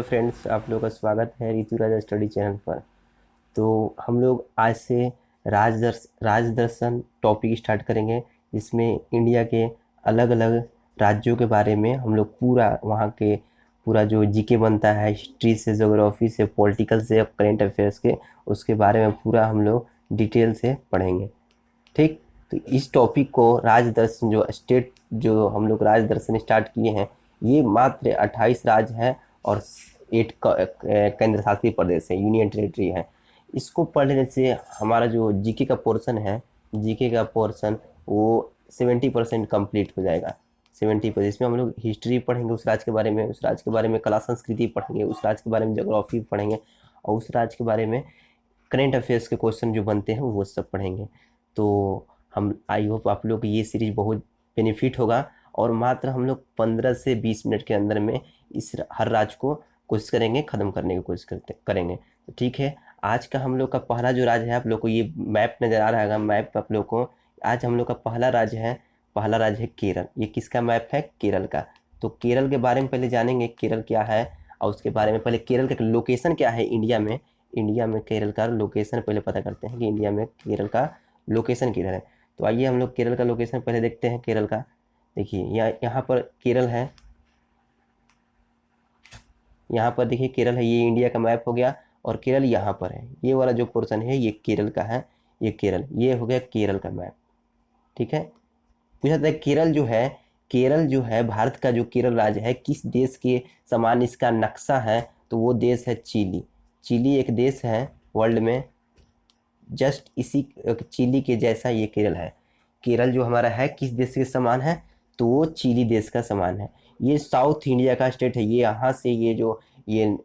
Friends, आप लोगों का स्वागत है रितु राजा स्टडी चैनल पर। तो हम लोग आज से राजदर्शन टॉपिक स्टार्ट करेंगे, जिसमें इंडिया के अलग अलग राज्यों के बारे में हम लोग पूरा वहाँ के पूरा जो जीके बनता है, हिस्ट्री से, ज्योग्राफी से, पॉलिटिकल से, करेंट अफेयर्स के, उसके बारे में पूरा हम लोग डिटेल से पढ़ेंगे। ठीक, तो इस टॉपिक को राजदर्शन जो हम लोग राजदर्शन स्टार्ट किए हैं, ये मात्र 28 राज्य हैं और 8 केंद्र शासित प्रदेश है, यूनियन टेरिटरी है। इसको पढ़ लेने से हमारा जो जीके का पोर्शन है, जीके का पोर्शन वो 70% कंप्लीट हो जाएगा। 70%, इसमें हम लोग हिस्ट्री पढ़ेंगे उस राज्य के बारे में, उस राज्य के बारे में कला संस्कृति पढ़ेंगे, उस राज्य के बारे में ज्योग्राफी पढ़ेंगे, और उस राज्य के बारे में करेंट अफेयर्स के क्वेश्चन जो बनते हैं वो सब पढ़ेंगे। तो हम आई होप आप लोग को ये सीरीज बहुत बेनिफिट होगा, और मात्र हम लोग 15 से 20 मिनट के अंदर में इस हर राज्य को कोशिश करेंगे ख़त्म करने की कोशिश करेंगे। तो ठीक है, आज का हम लोग का पहला जो राज्य है, आप लोग को ये मैप नज़र आ रहा है, मैप आप लोग को। आज हम लोग का पहला राज्य है केरल। ये किसका मैप है? केरल का। तो केरल के बारे में पहले जानेंगे, केरल क्या है, और उसके बारे में पहले केरल का लोकेशन क्या है इंडिया में केरल का लोकेशन पहले पता करते हैं कि इंडिया में केरल का लोकेशन किधर है। तो आइए हम लोग केरल का लोकेशन पहले देखते हैं। केरल का देखिए, यहाँ पर केरल है, यहाँ पर देखिए केरल है, ये इंडिया का मैप हो गया, और केरल यहाँ पर है। ये वाला जो पोर्शन है ये केरल का है, ये हो गया केरल का मैप। ठीक है, पूछा था केरल जो है भारत का जो केरल राज्य है, किस देश के समान इसका नक्शा है? तो वो देश है चिली। चिली एक देश है वर्ल्ड में, जस्ट इसी चिली के जैसा ये केरल है। केरल जो हमारा है किस देश के समान है? तो वो चिली देश का समान है। ये साउथ इंडिया का स्टेट है। ये यहाँ से ये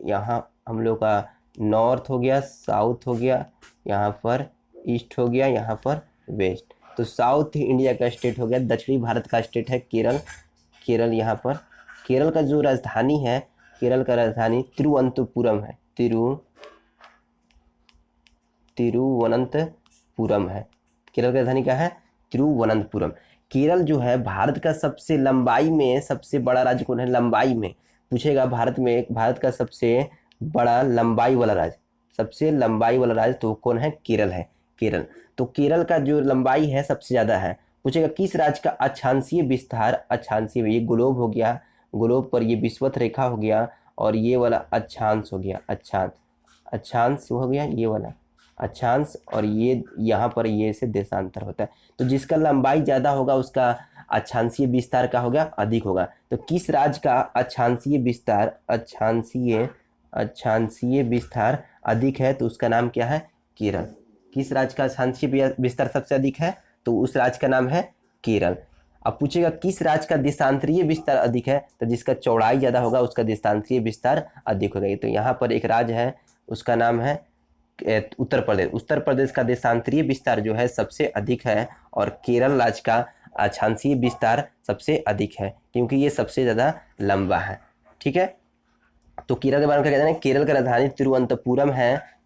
यहाँ हम लोग का नॉर्थ हो गया, साउथ हो गया, यहाँ पर ईस्ट हो गया, यहाँ पर वेस्ट। तो साउथ इंडिया का स्टेट हो गया, दक्षिणी भारत का स्टेट है केरल। यहाँ पर केरल का जो राजधानी है, केरल का राजधानी तिरुवनंतपुरम है। तिरुवनंतपुरम है। केरल की राजधानी क्या है? तिरुवनंतपुरम। केरल जो है भारत का सबसे लंबाई में सबसे बड़ा राज्य कौन है? लंबाई में पूछेगा, भारत का सबसे बड़ा लंबाई वाला राज्य तो कौन है? केरल है। तो केरल का जो लंबाई है सबसे ज़्यादा है। पूछेगा किस राज्य का अक्षांशीय विस्तार, अक्षांशीय, ये ग्लोब हो गया, ग्लोब पर ये विषुवत रेखा हो गया, और ये वाला अक्षांश हो गया, अक्षांश हो गया, ये वाला अक्षांश, और ये यहाँ पर ये से देशांतर होता है। तो जिसका लंबाई ज़्यादा होगा उसका अक्षांशीय विस्तार का होगा, अधिक होगा। तो किस राज्य का अक्षांशीय विस्तार अधिक है? तो उसका नाम क्या है? केरल। किस राज्य का अक्षांशीय विस्तार सबसे अधिक है? तो उस राज्य का नाम है केरल। अब पूछेगा किस राज्य का देशांतरीय विस्तार अधिक है? तो जिसका चौड़ाई ज़्यादा होगा उसका देशांतरीय विस्तार अधिक होगा। तो यहाँ पर एक राज्य है, उसका नाम है उत्तर प्रदेश का देशांतरीय विस्तार जो है सबसे अधिक है, और केरल राज्य का अक्षांशीय विस्तार सबसे अधिक है, क्योंकि ये सबसे ज़्यादा लंबा है। ठीक है, तो केरल के बारे में क्या कहते हैं? केरल का राजधानी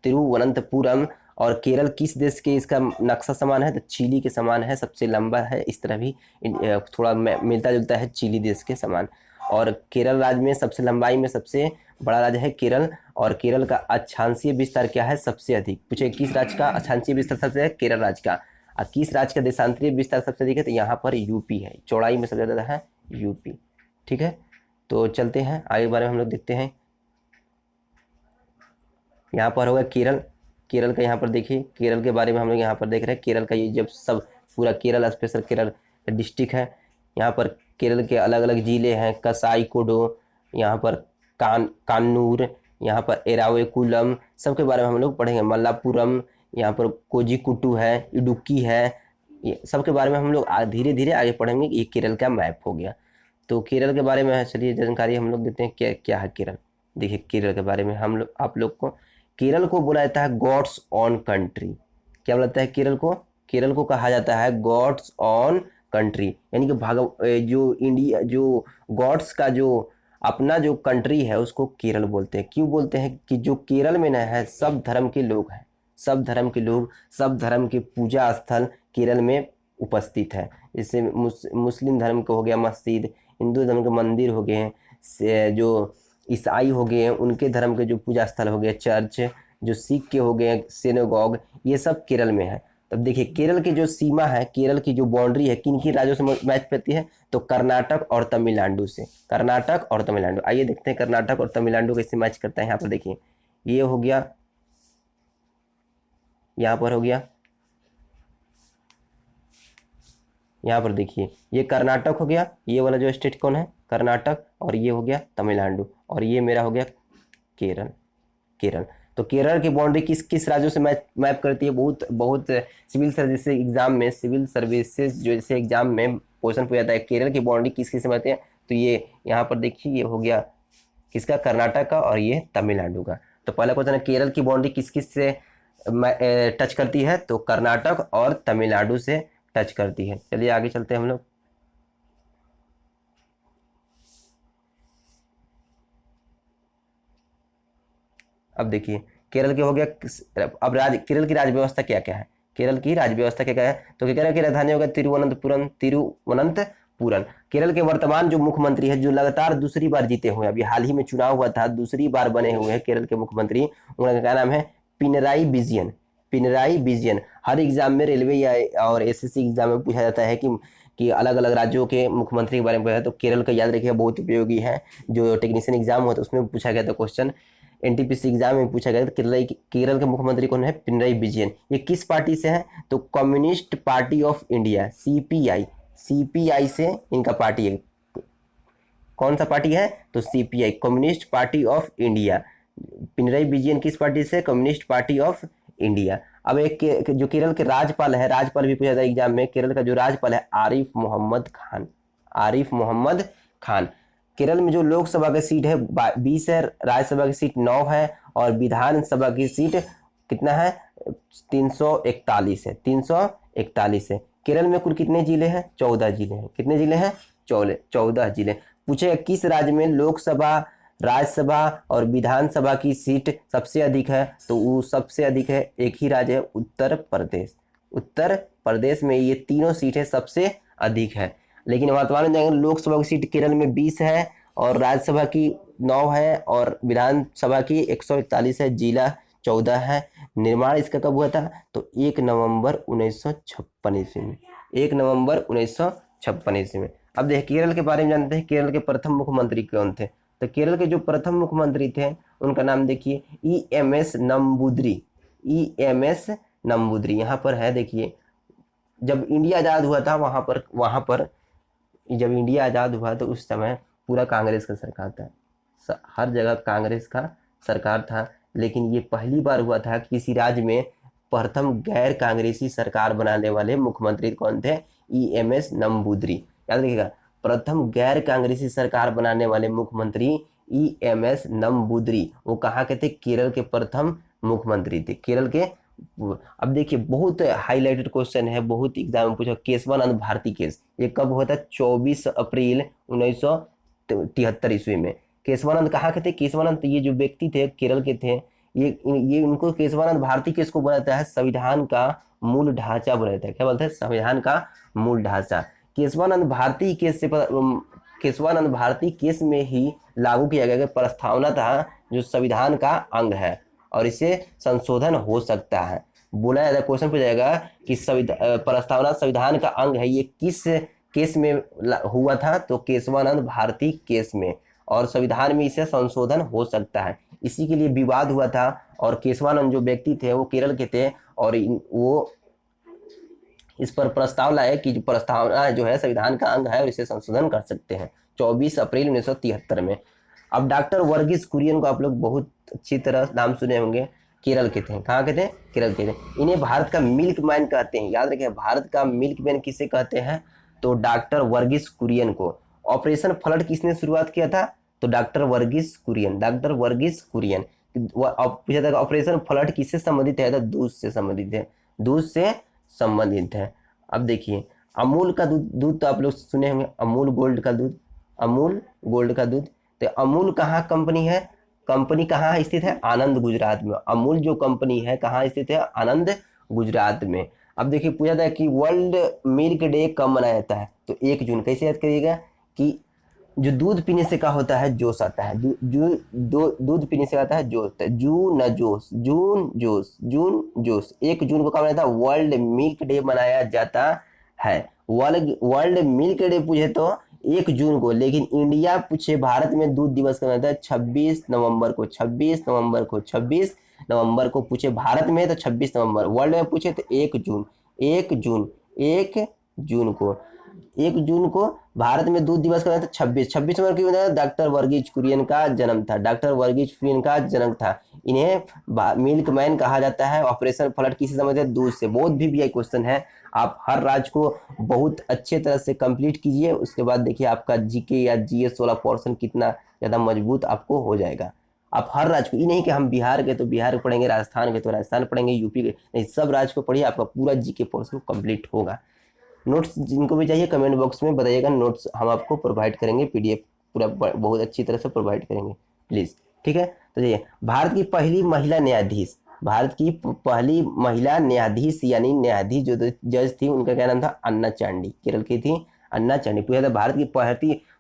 तिरुवनंतपुरम। और केरल किस देश के इसका नक्शा समान है? तो चिली के समान है, सबसे लंबा है। इस तरह भी थोड़ा मिलता जुलता है चिली देश के समान। और केरल राज्य में सबसे लंबाई में सबसे बड़ा राज्य है केरल, और केरल का अक्षांशीय विस्तार क्या है? सबसे अधिक। पूछे किस राज्य का अक्षांशीय विस्तार सबसे है? केरल राज्य का। और किस राज्य का देशांतरीय विस्तार सबसे अधिक है? तो यहाँ पर यूपी है, चौड़ाई में सबसे ज़्यादा है यूपी। ठीक है, तो चलते हैं आगे बारे में हम लोग देखते हैं। यहाँ पर होगा केरल का, यहाँ पर देखिए केरल के बारे में हम लोग यहाँ पर देख रहे हैं। केरल का ये जब सब पूरा केरल स्पेशल केरल डिस्ट्रिक्ट है। यहाँ पर केरल के अलग अलग ज़िले हैं, कसाईकोडो, यहाँ पर कान्नूर, यहाँ पर एराविकुलम, सबके बारे में हम लोग पढ़ेंगे। मल्लापुरम, यहाँ पर कोझिकोड है, इडुक्की है, ये सबके बारे में हम लोग धीरे धीरे आगे पढ़ेंगे। ये केरल का मैप हो गया। तो केरल के बारे में चलिए जानकारी हम लोग देते हैं, क्या है केरल। देखिए केरल के बारे में आप लोग को, केरल को बोला जाता है गॉड्स ऑन कंट्री। क्या बोला जाता है केरल को? केरल को कहा जाता है गॉड्स ऑन कंट्री, यानी कि जो इंडिया, जो गॉड्स का जो अपना जो कंट्री है उसको केरल बोलते हैं। क्यों बोलते हैं? कि जो केरल में ना है, सब धर्म के लोग हैं, सब धर्म के पूजा स्थल केरल में उपस्थित है। जैसे मुस्लिम धर्म का हो गया मस्जिद, हिंदू धर्म के मंदिर हो गए, जो ईसाई हो गए, उनके धर्म के जो पूजा स्थल हो गए चर्च, जो सिख के हो गए सिनेगॉग, ये सब केरल में है। तब देखिए केरल की जो सीमा है, केरल की जो बाउंड्री है, किन किन राज्यों से मैच करती है, तो कर्नाटक और तमिलनाडु से। कर्नाटक और तमिलनाडु, आइए देखते हैं कर्नाटक और तमिलनाडु कैसे मैच करता है। यहाँ पर देखिए ये हो गया, यहाँ पर हो गया, यहाँ पर देखिए ये कर्नाटक हो गया, ये वाला जो स्टेट कौन है, कर्नाटक, और ये हो गया तमिलनाडु, और ये मेरा हो गया केरल। केरल, तो केरल की बाउंड्री किस किस राज्यों से मैप करती है। बहुत बहुत सिविल सर्विस एग्जाम में, सिविल सर्विसेज जैसे एग्जाम में क्वेश्चन पूछा जाता है केरल की बाउंड्री किस किस से मैप है। तो ये यहाँ पर देखिए ये हो गया किसका, कर्नाटक का, और ये तमिलनाडु का। तो पहला क्वेश्चन है केरल की बाउंड्री किस किस से टच करती है, तो कर्नाटक और तमिलनाडु से टच करती है। चलिए आगे चलते हैं हम लोग। अब देखिए केरल के हो गया, अब केरल की राज्य व्यवस्था क्या क्या है, केरल की राज्य व्यवस्था क्या क्या है, तो केरल की राजधानी होगा तिरुवनंतपुरम। तिरुवनंतपुरम। केरल के वर्तमान जो मुख्यमंत्री है, जो लगातार दूसरी बार जीते हुए, अभी हाल ही में चुनाव हुआ था, दूसरी बार बने हुए हैं केरल के मुख्यमंत्री, उनका क्या नाम है, पिनराई विजयन। पिनराई विजयन। हर एग्जाम में, रेलवे या और एसएससी एग्जाम में पूछा जाता है कि अलग अलग राज्यों के मुख्यमंत्री के बारे में पूछा है, तो केरल का याद रखिए, बहुत उपयोगी है। जो टेक्नीशियन एग्जाम हुआ था उसमें पूछा गया था क्वेश्चन, एनटीपीसी एग्जाम में पूछा गया था। केरल के मुख्यमंत्री कौन है, पिनराई विजयन। ये किस पार्टी से है, तो communist party of India, CPI. CPI से इनका पार्टी है। कौन सा पार्टी है, तो CPI, communist party of India. Pinarayi Vijayan किस पार्टी से, कम्युनिस्ट पार्टी ऑफ इंडिया। अब एक जो केरल के राज्यपाल है, राज्यपाल भी पूछा था एग्जाम में, केरल का जो राज्यपाल है आरिफ मोहम्मद खान। आरिफ मोहम्मद खान। केरल में जो लोकसभा की सीट है 20 है, राज्यसभा की सीट 9 है, और विधानसभा की सीट कितना है, 341 है। 341 है। केरल में कुल कितने जिले हैं, 14 जिले हैं। कितने जिले हैं, 14 जिले। पूछे किस राज्य में लोकसभा, राज्यसभा और विधानसभा की सीट सबसे अधिक है, तो वो सबसे अधिक है, एक ही राज्य है, उत्तर प्रदेश। उत्तर प्रदेश में ये तीनों सीटें सबसे अधिक है। लेकिन वर्तमान में जाएंगे, लोकसभा की सीट केरल में 20 है, और राज्यसभा की 9 है, और विधानसभा की 141 है, जिला 14 है। निर्माण इसका कब हुआ था, तो 1 नवंबर 1956 ईस्वी में। 1 नवंबर 1956 ईस्वी में। अब देखिए केरल के बारे में जानते हैं, केरल के प्रथम मुख्यमंत्री कौन थे, तो केरल के जो प्रथम मुख्यमंत्री थे उनका नाम देखिए ईएमएस नंबूदरी। ईएमएस नंबूदरी यहाँ पर है। देखिए जब इंडिया आज़ाद हुआ था, वहाँ पर जब इंडिया आज़ाद हुआ तो उस समय पूरा कांग्रेस का सरकार था, हर जगह कांग्रेस का सरकार था। लेकिन ये पहली बार हुआ था कि किसी राज्य में प्रथम गैर कांग्रेसी सरकार बनाने वाले मुख्यमंत्री कौन थे, ईएमएस नंबूदरी। याद रखिएगा, प्रथम गैर कांग्रेसी सरकार बनाने वाले मुख्यमंत्री ईएमएस नंबूदरी। वो कहाँ के थे, केरल के प्रथम मुख्यमंत्री थे, केरल के। अब देखिए बहुत हाईलाइटेड क्वेश्चन है, बहुत एग्जाम में पूछा, केशवानंद भारती केस, ये कब हुआ था, 24 अप्रैल 1973 ईस्वी में। केशवानंद कहाँ के थे, केशवानंद ये जो व्यक्ति थे केरल के थे, ये उनको केशवानंद भारती केस को बनाता है संविधान का मूल ढांचा बनाता है। क्या बोलते हैं, संविधान का मूल ढांचा। केशवानंद भारती केस से केशवानंद भारती केस में ही लागू किया गया प्रस्तावना था जो संविधान का अंग है और इसे संशोधन हो सकता है। बोला जाएगा, क्वेश्चन पूछा जाएगा कि प्रस्तावना संविधान का अंग है, ये किस केस में हुआ था, तो केशवानंद भारती केस में, और संविधान में इसे संशोधन हो सकता है, इसी के लिए विवाद हुआ था। और केशवानंद जो व्यक्ति थे वो केरल के थे, और वो इस पर प्रस्ताव लाए कि जो प्रस्तावना जो है संविधान का अंग है और इसे संशोधन कर सकते हैं, 24 अप्रैल 1973 में। अब डॉक्टर वर्गीस कुरियन को आप लोग बहुत अच्छी तरह नाम सुने होंगे, केरल के थे। कहाँ के थे, केरल के थे। इन्हें भारत का मिल्क मैन कहते हैं, याद रखें, भारत का मिल्क मैन किसे कहते हैं, तो डॉक्टर वर्गीस कुरियन को। ऑपरेशन फ्लड किसने शुरुआत किया था, तो डॉक्टर वर्गीस कुरियन। डॉक्टर वर्गीस कुरियन। पूछा था ऑपरेशन फ्लड किससे संबंधित है, तो दूध से संबंधित है, दूध से संबंधित है। अब देखिए अमूल का दूध तो आप लोग सुने होंगे, अमूल गोल्ड का दूध, अमूल गोल्ड का दूध। तो अमूल कहाँ कंपनी है, कंपनी कहाँ स्थित है, आनंद गुजरात में। अमूल जो कंपनी है कहाँ स्थित है, आनंद गुजरात में। अब देखिए पूछा था कि वर्ल्ड मिल्क डे कब मनाया जाता है, तो 1 जून। कैसे याद करिएगा कि जो दूध पीने से क्या होता है, जोश आता है। दूध पीने से आता है जोश आता है। जून जोश, जून जोश, जून जोश। 1 जून को क्या मनाया था, वर्ल्ड मिल्क डे मनाया जाता है। वर्ल्ड मिल्क डे पूछे तो 1 जून को, लेकिन इंडिया पूछे भारत में दूध दिवस का मनाता है 26 नवंबर को। 26 नवंबर को पूछे भारत में तो 26 नवंबर, वर्ल्ड में पूछे तो 1 जून। 1 जून को 1 जून को भारत में दूध दिवस का था 26 नवंबर क्यों था, डॉक्टर वर्गीज कुरियन का जन्म था। डॉक्टर वर्गीज कुरियन का जन्म था। इन्हें मिल्क मैन कहा जाता है। ऑपरेशन फ्लड किसे समझते हैं, दूध से। बहुत भी यह क्वेश्चन है, आप हर राज्य को बहुत अच्छे तरह से कंप्लीट कीजिए, उसके बाद देखिए आपका जीके या जीएस वाला पोर्शन कितना ज़्यादा मजबूत आपको हो जाएगा। आप हर राज्य को, ये नहीं कि हम बिहार के तो बिहार को पढ़ेंगे, राजस्थान के तो राजस्थान पढ़ेंगे, यूपी के नहीं, सब राज्य को पढ़िए, आपका पूरा जीके पोर्शन कंप्लीट होगा। नोट्स जिनको भी चाहिए कमेंट बॉक्स में बताइएगा, नोट्स हम आपको प्रोवाइड करेंगे, पीडीएफ पूरा बहुत अच्छी तरह से प्रोवाइड करेंगे प्लीज़, ठीक है। तो देखिए, भारत की पहली महिला न्यायाधीश, भारत की पहली महिला न्यायाधीश यानी न्यायाधीश जो जज थी उनका क्या नाम था, अन्ना चांडी, केरल की थी अन्ना चांडी। पूछा था भारत की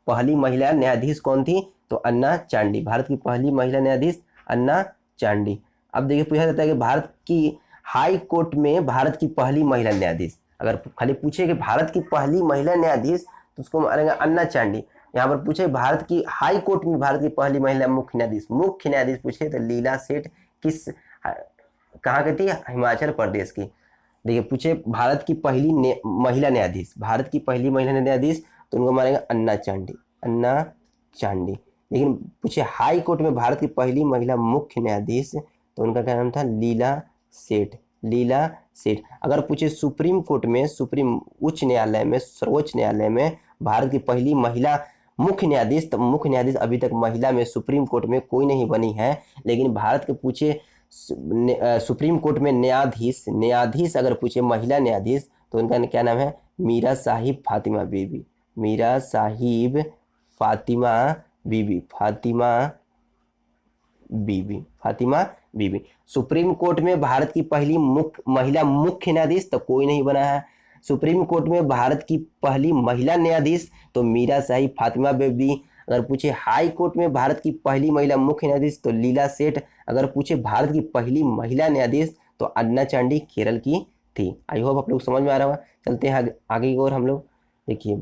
पहली महिला न्यायाधीश कौन थी, तो अन्ना चांडी, भारत की पहली महिला न्यायाधीश अन्ना चांडी। अब देखिए पूछा जाता है कि भारत की हाई कोर्ट में भारत की पहली महिला न्यायाधीश, अगर खाली पूछे कि भारत की पहली महिला न्यायाधीश तो उसको मारेंगे अन्ना चांडी। यहाँ पर पूछे भारत की हाई कोर्ट में भारत की पहली महिला मुख्य न्यायाधीश पूछे तो लीला सेठ किस कहाँ की थी, हिमाचल प्रदेश की। देखिए पूछे भारत की पहली महिला न्यायाधीश, भारत की पहली महिला न्यायाधीश तो उनको मारेंगे अन्ना चांडी। लेकिन पूछे हाई कोर्ट में भारत की पहली महिला मुख्य न्यायाधीश तो उनका क्या नाम था, लीला सेठ। अगर पूछे सुप्रीम कोर्ट में, सुप्रीम उच्च न्यायालय में, सर्वोच्च न्यायालय में भारत की पहली महिला मुख्य न्यायाधीश, तो मुख्य न्यायाधीश अभी तक महिला में सुप्रीम कोर्ट में कोई नहीं बनी है। लेकिन भारत के पूछे सुप्रीम कोर्ट में न्यायाधीश अगर पूछे महिला न्यायाधीश तो उनका क्या नाम है, मीरा साहिब फातिमा बीबी। सुप्रीम कोर्ट में भारत की पहली महिला मुख्य न्यायाधीश तो कोई नहीं बना है। सुप्रीम कोर्ट में भारत की पहली महिला न्यायाधीश तो मीरा साहिब फातिमा बीबी। अगर पूछे हाई कोर्ट में भारत की पहली महिला मुख्य न्यायाधीश तो लीला सेठ। अगर पूछे भारत की पहली महिला न्यायाधीश तो अन्ना चांडी केरल की थी। आई होप आप लोग समझ में आ रहा होगा। चलते हैं आगे की ओर। हम लोग देखिए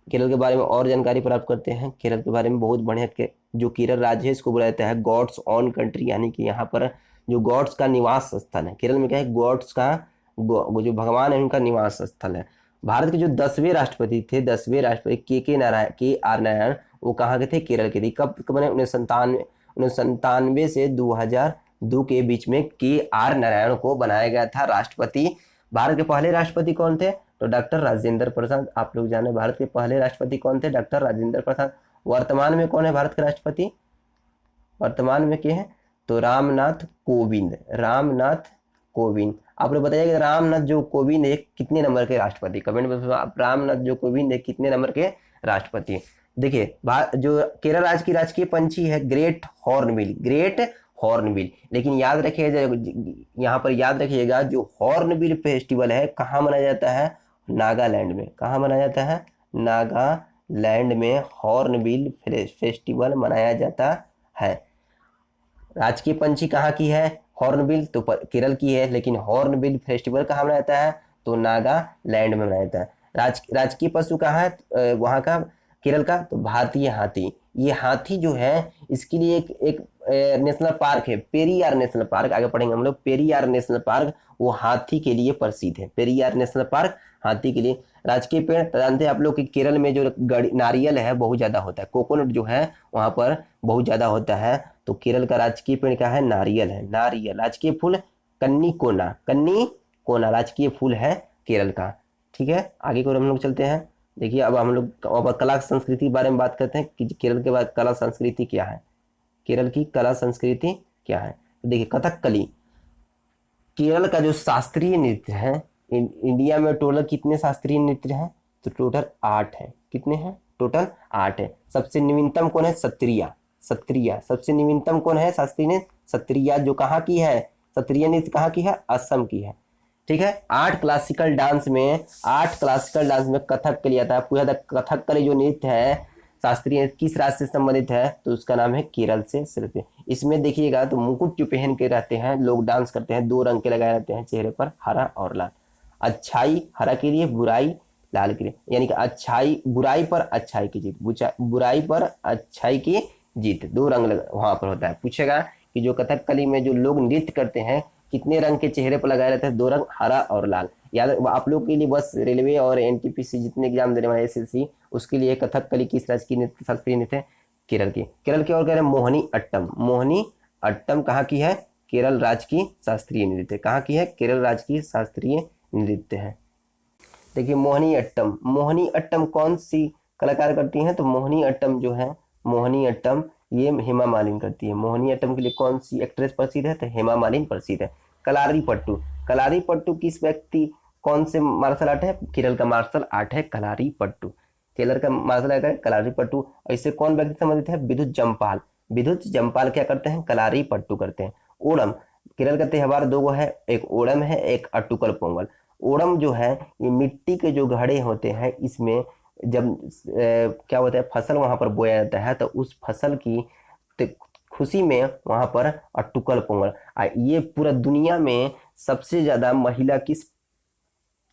केरल के बारे में और जानकारी प्राप्त करते हैं। केरल के बारे में बहुत बढ़िया, जो केरल राज्य है इसको बोला जाता है गॉड्स ऑन कंट्री, यानी कि यहाँ पर जो गॉड्स का निवास स्थल है। केरल में क्या है, गॉड्स का जो भगवान है उनका निवास स्थल है। भारत के जो 10वें राष्ट्रपति थे, 10वें राष्ट्रपति के आर नारायण, वो कहाँ के थे, केरल के थे। कब बने, 1997 से 2002 के बीच में के आर नारायण को बनाया गया था राष्ट्रपति। भारत के पहले राष्ट्रपति कौन थे, तो डॉक्टर राजेंद्र प्रसाद। आप लोग जाने भारत के पहले राष्ट्रपति कौन थे, डॉक्टर राजेंद्र प्रसाद। वर्तमान में कौन है भारत के राष्ट्रपति, वर्तमान में क्या है, तो रामनाथ कोविंद। आप लोग बताइए कि रामनाथ जो कोविंद है कितने नंबर के राष्ट्रपति, कमेंट में आप रामनाथ जो कोविंद है कितने नंबर के राष्ट्रपति। देखिए जो केरल राज्य की राजकीय पंछी है ग्रेट हॉर्नबिल। लेकिन याद रखिएगा, यहाँ पर याद रखिएगा जो हॉर्नबिल फेस्टिवल है कहाँ मनाया जाता है, नागालैंड में। कहाँ मनाया जाता है, नागालैंड में हॉर्नबिल फेस्टिवल मनाया जाता है। राजकीय पंछी कहाँ की है, हॉर्नबिल, तो केरल की है। लेकिन हॉर्नबिल फेस्टिवल कहाँ मनाया जाता है, तो नागालैंड में मनाया जाता है। राजकीय पशु कहाँ है वहाँ का, केरल का, तो भारतीय हाथी। ये हाथी जो है इसके लिए एक नेशनल पार्क है, पेरियार नेशनल पार्क। आगे पढ़ेंगे हम लोग, पेरियार नेशनल पार्क वो हाथी के लिए प्रसिद्ध है। पेरियार नेशनल पार्क हाथी के लिए। राजकीय पेड़ जानते हैं आप लोग कि केरल में जो नारियल है बहुत ज़्यादा होता है, कोकोनट जो है वहाँ पर बहुत ज़्यादा होता है। तो केरल का राजकीय पेड़ क्या है, नारियल है, नारियल। राजकीय फूल कन्नी कोना राजकीय फूल है केरल का। ठीक है, आगे को हम लोग चलते हैं। देखिए अब हम लोग कला संस्कृति के बारे में बात करते हैं कि केरल के बाद कला संस्कृति क्या है, केरल की कला संस्कृति क्या है। देखिए कथकली केरल का जो शास्त्रीय नृत्य है। इंडिया में टोटल कितने शास्त्रीय नृत्य हैं, तो टोटल 8 है। कितने हैं, टोटल 8 है। सबसे नवीनतम कौन है, सत्रिया। सबसे नवीनतम कौन है शास्त्रीय नृत्य, सत्रिया, जो कहाँ की है, सत्रिय नृत्य कहाँ की है, असम की है। ठीक है, 8 क्लासिकल डांस में कथकली आता है। पूछा था कथकली जो नृत्य है शास्त्रीय किस राज्य से संबंधित है, तो उसका नाम है केरल से सेल्फी। इसमें देखिएगा तो मुकुट जो पहन के रहते हैं लोग, डांस करते हैं, 2 रंग के लगाए रहते हैं चेहरे पर, हरा और लाल। अच्छाई हरा के लिए, बुराई लाल के लिए, यानी कि अच्छाई, बुराई पर अच्छाई की जीत, बुराई पर अच्छाई की जीत, 2 रंग वहां पर होता है। पूछेगा कि जो कथकली में जो लोग नृत्य करते हैं कितने रंग के चेहरे पर लगाए रहते हैं, 2 रंग, हरा और लाल। याद आप लोग के लिए बस रेलवे और एनटीपीसी जितने एग्जाम देने वाले एसएससी, उसके लिए कथकली किस राज्य की नृत्य शास्त्रीय नृत्य है, केरल की। केरल की और कह रहे हैं मोहिनी अट्टम। मोहिनी अट्टम कहाँ की है, केरल राज्य की शास्त्रीय नृत्य। कहाँ की है, केरल राज्य की शास्त्रीय नृत्य है। देखिए मोहिनी अट्टम, मोहिनी अट्टम कौन सी कलाकार करती हैं, तो मोहिनी अट्टम जो है, मोहिनी अट्टम ये हेमा मालिनी करती है। मोहिनी अट्टम के लिए कौन सी एक्ट्रेस प्रसिद्ध है, तो हेमा मालिनी प्रसिद्ध है। कलारी पट्टू, कलारी पट्टू किस व्यक्ति, कौन से मार्शल आर्ट है, केरल का मार्शल आर्ट है कलारी पट्टू। केरल का मार्शल आर्ट है कलारी पट्टू। ऐसे कौन व्यक्ति संबंधित है, विद्युत जम्पाल। विद्युत जम्पाल क्या करते हैं, कलारी पट्टू करते हैं। ओणम, केरल का त्योहार 2 है, एक ओणम है, एक अट्टुकल पोंगल। ओणम जो है ये मिट्टी के जो घड़े होते हैं, इसमें जब क्या होता है, फसल वहां पर बोया जाता है, तो उस फसल की खुशी में वहां पर अट्टुकल पोंगल। ये पूरा दुनिया में सबसे ज्यादा महिला किस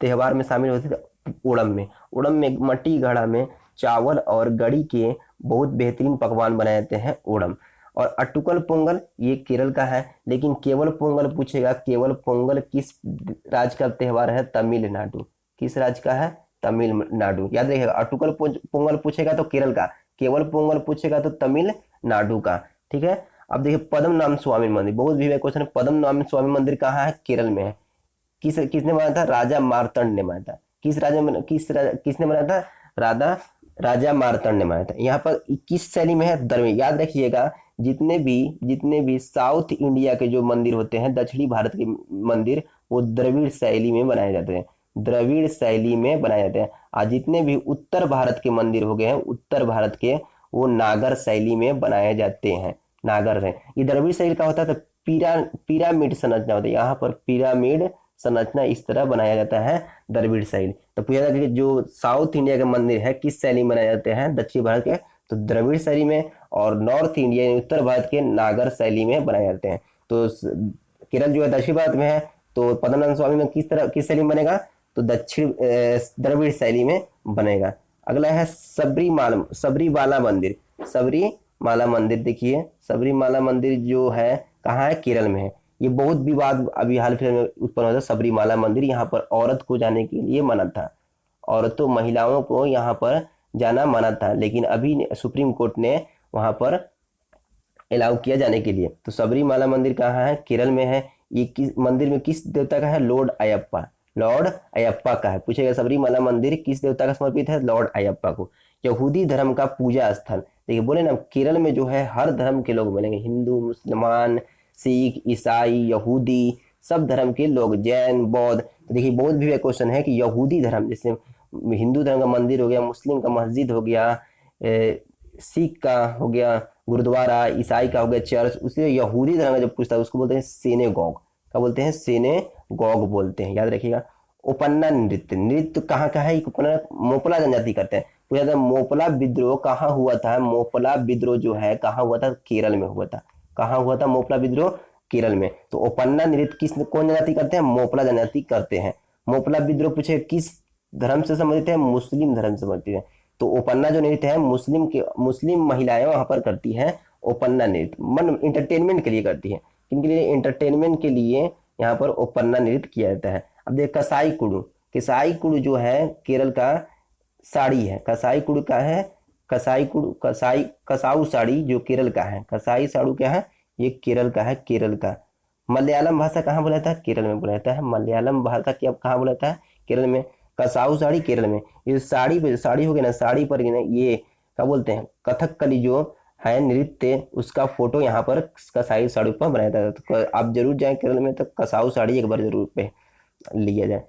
त्योहार में शामिल होती है, ओणम में। ओणम में मट्टी घड़ा में चावल और गड़ी के बहुत बेहतरीन पकवान बनाए जाते हैं, ओणम। और अट्टुकल पोंगल ये केरल का है, लेकिन केवल पोंगल पूछेगा, केवल पोंगल किस राज्य का त्योहार है, तमिलनाडु। किस राज्य का है, तमिलनाडु। याद रखिएगा, अट्टुकल पोंगल पूछेगा तो केरल का, केवल पोंगल पूछेगा तो तमिलनाडु का। ठीक है। अब देखिए पद्मनाभ स्वामी मंदिर, बहुत भी क्वेश्चन है। पद्मनाभ स्वामी मंदिर कहाँ है, केरल में है। किसने बनाया था, राजा मार्तंड ने बनाया था। किसने बनाया था, राजा मार्तंड ने बनाया था। यहाँ पर किस शैली में है, द्रविड़। याद रखिएगा, जितने भी साउथ इंडिया के जो मंदिर होते हैं, दक्षिणी भारत के मंदिर, वो द्रविड़ शैली में बनाए जाते हैं, द्रविड़ शैली में बनाए जाते हैं। और जितने भी उत्तर भारत के मंदिर हो गए हैं, उत्तर भारत के, वो नागर शैली में बनाए जाते हैं, नागर है। ये द्रविड़ शैली का होता है, तो पिरामिड संरचना होता है, यहाँ पर पिरामिड संरचना इस तरह बनाया जाता है, द्रविड़ शैली। तो पूछा था कि जो साउथ इंडिया के मंदिर है किस शैली में बनाए जाते हैं, दक्षिण भारत के, तो द्रविड़ शैली में। और नॉर्थ इंडिया उत्तर भारत के नागर शैली में बनाए जाते हैं। तो केरल जो है दक्षिण भारत में है, तो पद्मनाभ स्वामी में किस शैली में बनेगा, तो द्रविड़ शैली में बनेगा। अगला है सबरीमाला मंदिर। सबरीमाला मंदिर देखिए, सबरीमाला मंदिर जो है कहाँ है, केरल में है। ये बहुत विवाद अभी हाल फिलहाल में उत्पन्न हुआ था। सबरीमाला मंदिर, यहाँ पर औरत को जाने के लिए मना था, औरतों महिलाओं को यहाँ पर जाना मना था, लेकिन अभी सुप्रीम कोर्ट ने वहां पर अलाउ किया जाने के लिए। तो सबरीमाला मंदिर कहाँ है, केरल में है। ये किस मंदिर में किस देवता का है, लॉर्ड अयप्पा। लॉर्ड अयप्पा का है। पूछेगा सबरीमाला मंदिर किस देवता का समर्पित है, लॉर्ड अयप्पा को। यहूदी धर्म का पूजा स्थल, देखिए बोले ना केरल में जो है हर धर्म के लोग मिलेंगे, हिंदू, मुसलमान, सिख, ईसाई, यहूदी, सब धर्म के लोग, जैन, बौद्ध। तो देखिए बौद्ध भी क्वेश्चन है कि यहूदी धर्म, जैसे हिंदू धर्म का मंदिर हो गया, मुस्लिम का मस्जिद हो गया, सिख का हो गया गुरुद्वारा, ईसाई का हो गया चर्च, उसे यहूदी धर्म का जब पूछता है उसको बोलते हैं सिनेगॉग। क्या बोलते हैं, सिनेगॉग बोलते हैं, याद रखिएगा। उपन्ना नृत्य, नृत्य कहाँ का है, मोपला जनजाति करते हैं। पूछा था मोपला विद्रोह कहाँ हुआ था, मोपला विद्रोह जो है कहाँ हुआ था, केरल में हुआ था। कहाँ हुआ था मोपला विद्रोह, केरल में। तो उपन्ना नृत्य कौन जनजाति करते हैं, मोपला जनजाति करते हैं। मोपला विद्रोह पूछे किस धर्म से संबंधित है, मुस्लिम धर्म से संबंधित है। तो ओपन्ना जो नृत्य है मुस्लिम महिलाएं वहां पर करती हैं ओपन्ना नृत्य, मन इंटरटेनमेंट के लिए करती हैं। किनके लिए, इंटरटेनमेंट के लिए यहाँ पर ओपन्ना नृत्य किया जाता है। अब देख कसाई कुड़ू, कसाई कुड़ू जो है केरल का साड़ी है, कसाई कुड़ू का है, कसाऊ साड़ी जो केरल का है, कसाई साड़ू क्या है, ये केरल का है, केरल का। मलयालम भाषा कहाँ बोला जाता है, केरल में बोला जाता है। मलयालम भाषा क्या कहाँ बोला जाता है, केरल में। कसाऊ साड़ी केरल में। ये साड़ी हो गई ना, साड़ी पर ना ये क्या बोलते हैं, कथकली जो है नृत्य, उसका फोटो यहाँ पर कसाई साड़ी पर बनाया जाता है। तो आप जरूर जाएं केरल में, तो कसाऊ साड़ी एक बार जरूर पे लिया जाए।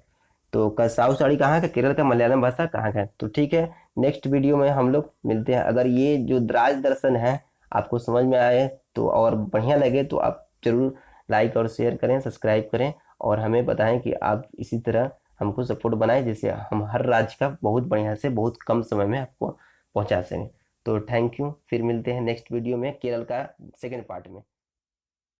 तो कसाऊ साड़ी कहाँ का, केरल का। मलयालम भाषा कहाँ का है। तो ठीक है, नेक्स्ट वीडियो में हम लोग मिलते हैं। अगर ये जो राज दर्शन है आपको समझ में आए तो और बढ़िया लगे तो आप जरूर लाइक और शेयर करें, सब्सक्राइब करें, और हमें बताएं कि आप इसी तरह हमको सपोर्ट बनाएं, जिससे हम हर राज्य का बहुत बढ़िया से बहुत कम समय में आपको पहुंचा सकें। तो थैंक यू, फिर मिलते हैं नेक्स्ट वीडियो में केरल का सेकेंड पार्ट में।